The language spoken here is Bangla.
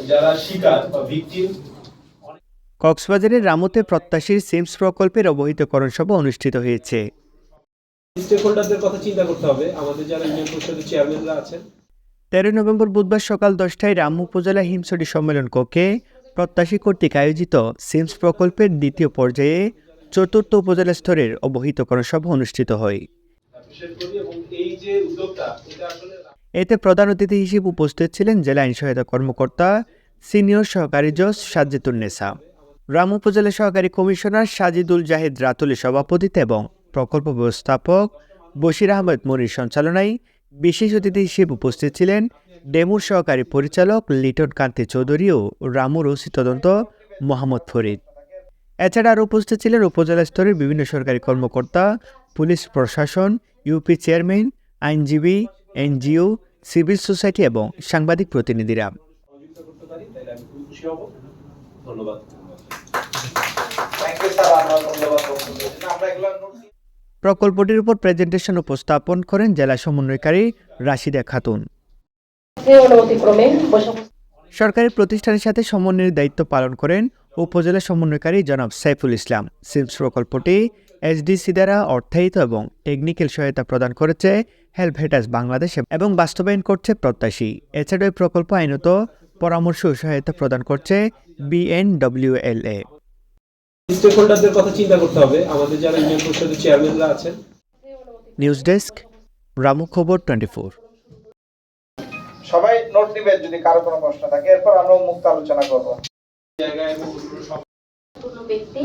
যারা শিকার বা ভিকটিম। কক্সবাজারের রামুতে প্রত্যাশীর সিমস প্রকল্পের অবহিতকরণ সভা অনুষ্ঠিত হয়েছে। স্টেক হোল্ডারদের কথা চিন্তা করতে হবে, আমাদের যারা ইউনিয়ন পরিষদের চেয়ারম্যানরা আছেন। 13 নভেম্বর বুধবার সকাল 10টায় রামু উপজেলা হিমছড়ি সম্মেলন কক্ষে প্রত্যাশী কর্তৃক আয়োজিত সিমস প্রকল্পের দ্বিতীয় পর্যায়ে চতুর্থ উপজেলা স্তরের অবহিতকরণ সভা অনুষ্ঠিত হয়। এবং এই যে উদ্যোগটা, এটা আসলে এতে প্রধান অতিথি হিসেবে উপস্থিত ছিলেন জেলা আইন সহায়তা কর্মকর্তা সিনিয়র সহকারী জজ সাজেতুন্নেসা, রামু উপজেলা সহকারী কমিশনার সাজিদুল জাহিদ রাতুলের সভাপতিত্বে এবং প্রকল্প ব্যবস্থাপক বশির আহমেদ মনির সঞ্চালনায় বিশেষ অতিথি হিসেবে উপস্থিত ছিলেন ডেমুর সহকারী পরিচালক লিটন কান্তি চৌধুরী ও রামুর ওসি তদন্ত মোহাম্মদ ফরিদ। এছাড়া আরও উপস্থিত ছিলেন উপজেলা স্তরের বিভিন্ন সরকারি কর্মকর্তা, পুলিশ প্রশাসন, ইউপি চেয়ারম্যান, আইনজীবী, এনজিও, সিভিল সোসাইটি এবং সাংবাদিক প্রতিনিধিরা। সহযোগিতা করতে পারি তাহলে আমি খুব খুশি হব। ধন্যবাদ। প্রকল্পটির উপর প্রেজেন্টেশন উপস্থাপন করেন জেলা সমন্বয়কারী রাশিদা খাতুন। সরকারি প্রতিষ্ঠানের সাথে সমন্বয়ের দায়িত্ব পালন করেন উপজেলা সমন্বয়কারী জনাব সাইফুল ইসলাম। সিমস প্রকল্পটি এসডিসি দ্বারা অর্থায়িত এবং টেকনিক্যাল সহায়তা প্রদান করেছে হেল্পহেটাস বাংলাদেশ এবং বাস্তবায়ন করছে প্রত্যাশী। এছাড়াও এই প্রকল্প আইনত পরামর্শ ও সহায়তা প্রদান করছে বিএনডব্লিউএলএ। স্টেক হোল্ডারদের কথা চিন্তা করতে হবে, আমাদের যারা ইউনিয়ন পরিষদের চেয়ারম্যানরা আছেন। নিউজ ডেস্ক, রামু খবর 24। সবাই নোট দিবেন যদি কারো কোনো প্রশ্ন থাকে, এরপর আমরা মুক্ত আলোচনা করব। জায়গায় ব্যক্তি